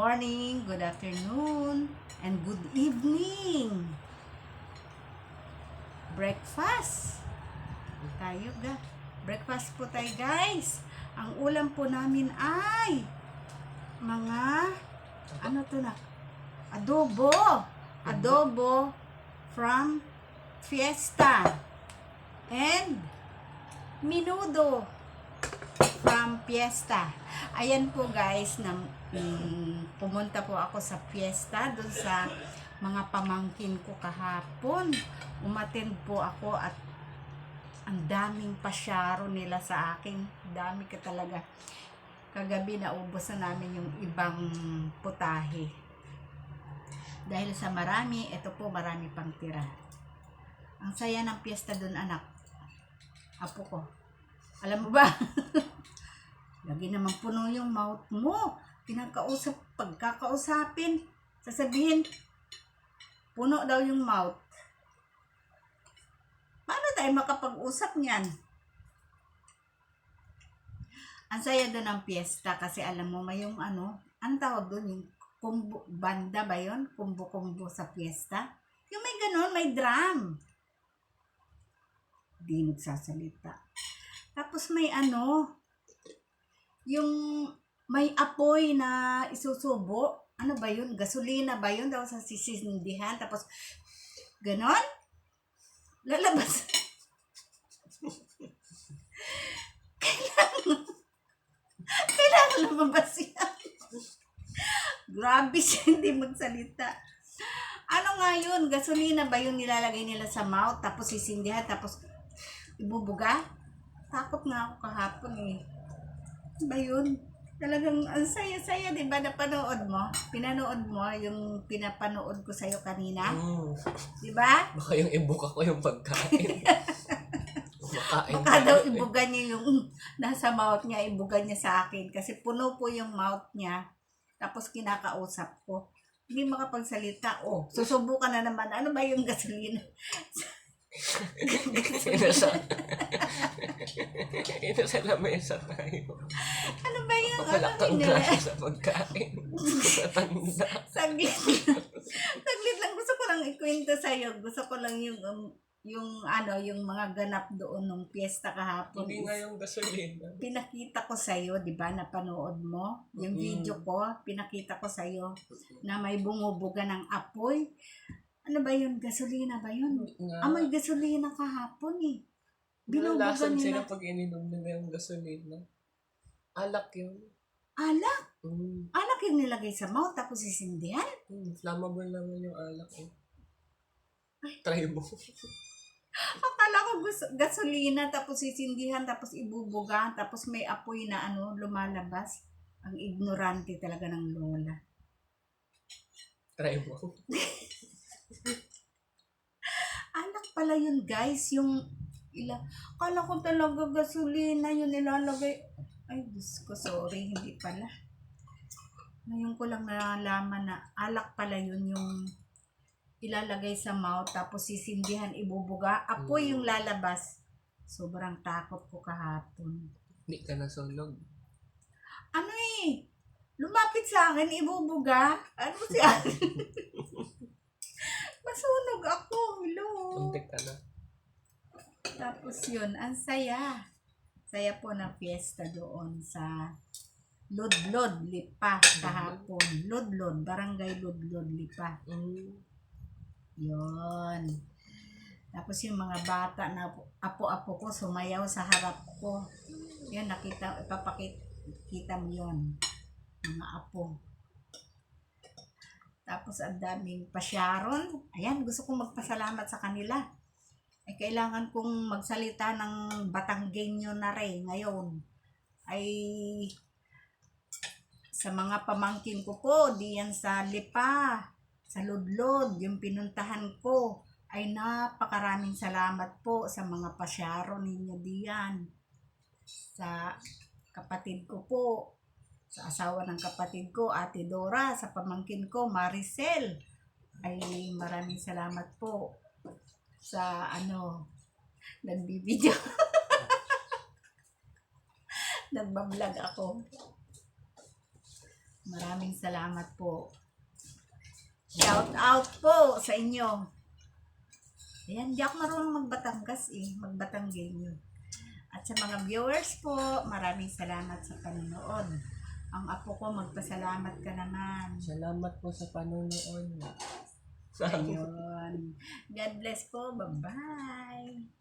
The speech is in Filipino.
morning, good afternoon, and good evening. Breakfast. Breakfast po tayo, guys. Ang ulam po namin ay mga adobo. Adobo from Fiesta and menudo from Fiesta. Ayan po, guys, pumunta po ako sa Fiesta doon sa mga pamangkin ko kahapon. Umattend po ako at ang daming pasyaro nila sa akin. Dami ka talaga. Kagabi naubos na namin yung ibang putahe. Dahil sa marami, ito po marami pang tira. Ang saya ng Fiesta doon, anak. Apo ko. Alam mo ba? Lagi naman puno yung mouth mo. Pagkakausapin, sasabihin, puno daw yung mouth. Paano tayo makapag-usap niyan? Ang saya doon ng Fiesta kasi alam mo, may yung ang tawag doon, yung banda ba yun? Kumbo-kumbo sa Fiesta. Yung may ganun, may drum. Di nagsasalita. Tapos may yung may apoy na isusubo. Ano ba yun? Gasolina ba yun? Daw sa sisindihan. Tapos, ganon? Lalabas. Kailangan lumabas yan. Grabe siya, hindi magsalita. Ano nga yun? Gasolina ba yun nilalagay nila sa mouth? Tapos sisindihan. Tapos, ibubuga? Takot nga ako kahapon eh. Ba yun? Talagang ang saya-saya, di ba? Napanood mo? Pinanood mo yung pinapanood ko sa'yo kanina? Di ba? Baka yung ibuka ko yung pagkain. Baka daw ibuga niya yung nasa mouth niya, ibuga niya sa akin. Kasi puno po yung mouth niya. Tapos kinakausap ko. Hindi makapagsalita. Oh, susubukan na naman. Ano ba yung gasolina? Ito sa lamesa tayo. Ano ba yun? Pakalakang grasa sa pagkain. Tatanda. Saglit lang. Gusto ko lang ikwento sa'yo. Gusto ko lang yung mga ganap doon nung Fiesta kahapon. Hindi nga yung gasolina. Pinakita ko sa'yo, di ba? Napanood mo? Yung video ko, pinakita ko sa'yo na may bumubuga ng apoy. Ano ba yun? Gasolina ba yun? May gasolina kahapon eh. Binubuga Nalalasan nila. sila pag ininom nila yung gasolina. Alak yun. Alak? Alak yung nilagay sa mouth tapos sisindihan? Flammable naman yung alak eh. Try mo. Akala ko gasolina tapos sisindihan tapos ibubuga tapos may apoy na lumalabas. Ang ignorante talaga ng lola. Try mo. Alak pala yun, guys. Akala ko talaga gasolina yun nilalagay. Ay, Diyos ko, sorry. Hindi pala. Ngayon ko lang nalaman na alak pala yun yung ilalagay sa mouth tapos sisindihan, ibubuga. Apoy yung lalabas. Sobrang takot ko kahapon. Hindi ka nasunog. Lumapit sa akin, ibubuga. Ano siya? Masunog ako. Hello. Tuntik ka na. Tapos yun, ang saya. Saya po ng Fiesta doon sa Ludlod, Lipa kahapon. Ludlod, Barangay Ludlod, Lipa. Yun. Tapos yung mga bata na apo-apo ko sumayaw sa harap ko. Yun, ipapakita mo yun. Mga apo. Tapos ang daming pasyaron. Ayan, gusto kong magpasalamat sa kanila. Kailangan kong magsalita ng Batanggenyo na rin ngayon. Ay sa mga pamangkin ko po, diyan sa Lipa, sa Ludlod, yung pinuntahan ko, ay napakaraming salamat po sa mga pasyaro ninyo diyan. Sa kapatid ko po, sa asawa ng kapatid ko, Ate Dora, sa pamangkin ko, Maricel, ay maraming salamat po sa nagbibideo. Nagbablog ako. Maraming salamat po. Shout out po sa inyo. Ayan, di ako marunong magbatangas eh. Magbatanggenyo. At sa mga viewers po, maraming salamat sa panonood. Ang apo ko, magpasalamat ka naman. Salamat po sa panonood. Ayun. God bless po. Bye-bye.